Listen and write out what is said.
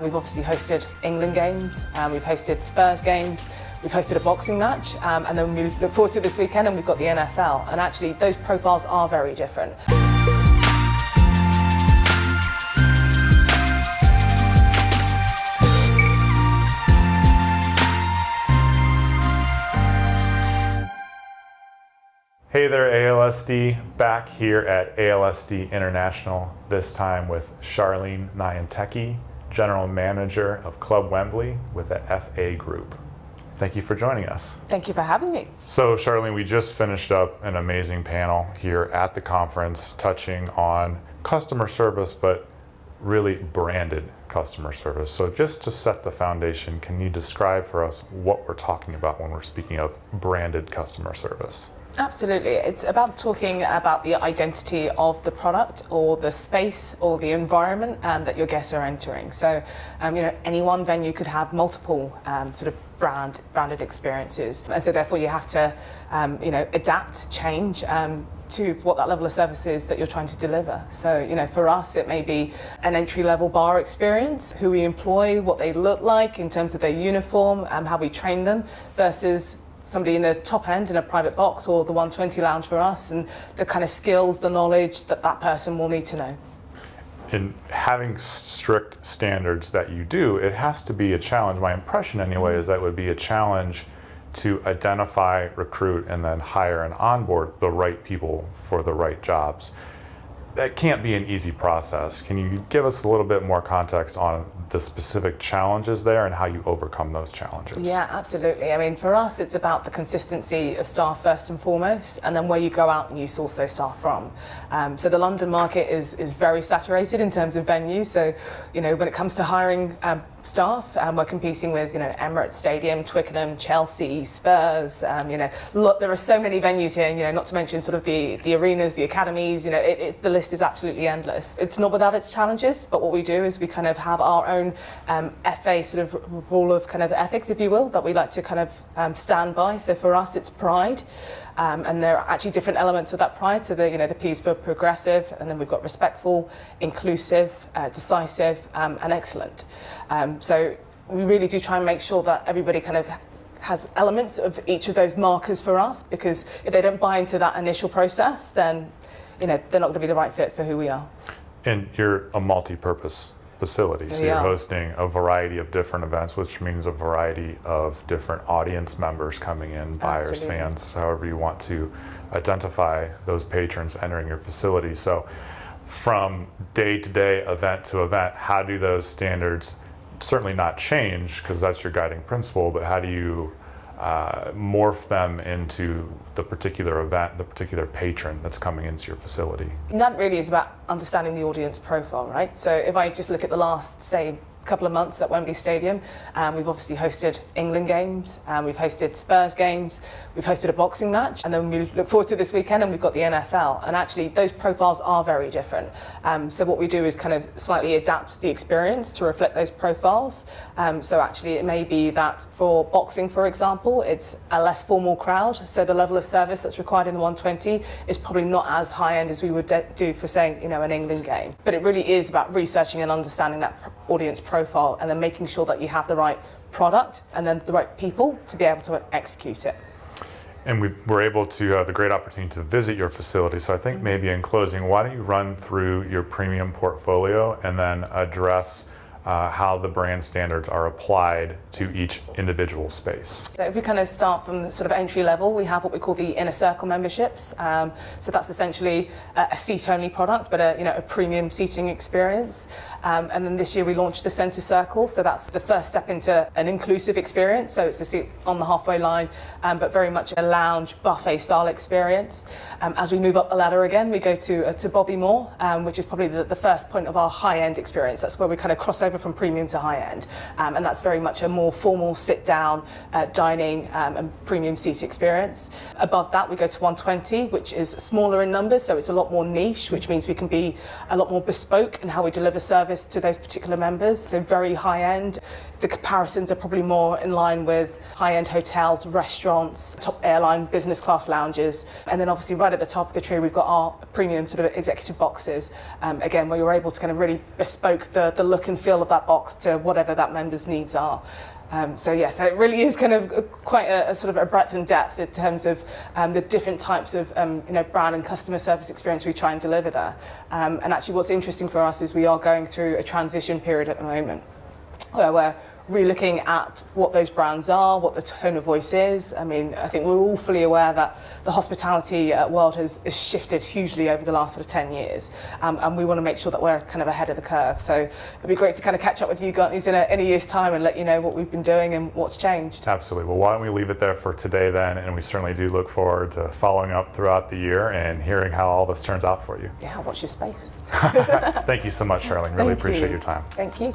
We've obviously hosted England games, we've hosted Spurs games, we've hosted a boxing match, and then we look forward to this weekend and we've got the NFL. And actually those profiles are very different. Hey there, ALSD, back here at ALSD International, this time with Charlene Nyantekyi, General Manager of Club Wembley with the FA Group. Thank you for joining us. Thank you for having me. So Charlene, we just finished up an amazing panel here at the conference touching on customer service, but really branded customer service. So just to set the foundation, can you describe for us what we're talking about when we're speaking of branded customer service? Absolutely. It's about talking about the identity of the product or the space or the environment that your guests are entering. So, any one venue could have multiple sort of branded experiences. And so therefore you have to, adapt, change to what that level of service is that you're trying to deliver. So, for us, it may be an entry-level bar experience, who we employ, what they look like in terms of their uniform, how we train them, versus somebody in the top end in a private box or the 120 lounge for us, and the kind of skills, the knowledge that that person will need to know. In having strict standards that you do, it has to be a challenge. My impression anyway is that it would be a challenge to identify, recruit, and then hire and onboard the right people for the right jobs. That can't be an easy process. Can you give us a little bit more context on the specific challenges there and how you overcome those challenges? Yeah, absolutely. I mean, for us, it's about the consistency of staff first and foremost, and then where you go out and you source those staff from. So the London market is very saturated in terms of venues. So, when it comes to hiring staff, we're competing with, Emirates Stadium, Twickenham, Chelsea, Spurs. There are so many venues here, not to mention sort of the arenas, the academies. The list is absolutely endless. It's not without its challenges, but what we do is we kind of have our own FA sort of rule of kind of ethics, if you will, that we like to kind of stand by. So for us, it's pride. And there are actually different elements of that pride. So the P's for progressive, and then we've got respectful, inclusive, decisive, and excellent. So we really do try and make sure that everybody kind of has elements of each of those markers for us, because if they don't buy into that initial process, then they're not going to be the right fit for who we are. And you're a multi-purpose facility, so you're hosting a variety of different events, which means a variety of different audience members coming in, buyers, Absolutely. Fans, however you want to identify those patrons entering your facility. So from day to day, event to event, how do those standards certainly not change, because that's your guiding principle, but how do you morph them into the particular event, the particular patron that's coming into your facility? And that really is about understanding the audience profile, right? So if I just look at the last, say, couple of months at Wembley Stadium, we've obviously hosted England games, we've hosted Spurs games, we've hosted a boxing match, and then we look forward to this weekend and we've got the NFL. And actually those profiles are very different. So what we do is kind of slightly adapt the experience to reflect those profiles. So actually it may be that for boxing, for example, it's a less formal crowd, so the level of service that's required in the 120 is probably not as high end as we would do for, say, an England game. But it really is about researching and understanding that audience profile, and then making sure that you have the right product and then the right people to be able to execute it. And we're able to have the great opportunity to visit your facility. So I think maybe in closing, why don't you run through your premium portfolio and then address how the brand standards are applied to each individual space. So if we kind of start from the sort of entry level, we have what we call the inner circle memberships. So that's essentially a seat-only product, but a premium seating experience. And then this year we launched the Centre Circle, so that's the first step into an inclusive experience. So it's a seat on the halfway line, but very much a lounge buffet-style experience. As we move up the ladder again, we go to Bobby Moore, which is probably the first point of our high-end experience. That's where we kind of cross over from premium to high-end, and that's very much a more formal sit-down dining and premium seat experience. Above that, we go to 120, which is smaller in numbers, so it's a lot more niche, which means we can be a lot more bespoke in how we deliver service service to those particular members. So very high end. The comparisons are probably more in line with high-end hotels, restaurants, top airline business class lounges. And then obviously right at the top of the tree, we've got our premium sort of executive boxes. Again, where you're able to kind of really bespoke the look and feel of that box to whatever that member's needs are. So it really is kind of quite a sort of a breadth and depth in terms of the different types of brand and customer service experience we try and deliver there. And actually what's interesting for us is we are going through a transition period at the moment where we're re-looking at what those brands are, what the tone of voice is. I mean, I think we're all fully aware that the hospitality world has shifted hugely over the last sort of 10 years. And we want to make sure that we're kind of ahead of the curve. So it'd be great to kind of catch up with you guys in a year's time and let you know what we've been doing and what's changed. Absolutely. Well, why don't we leave it there for today then? And we certainly do look forward to following up throughout the year and hearing how all this turns out for you. Yeah, watch your space. Thank you so much, Charlene. Really appreciate your time. Thank you.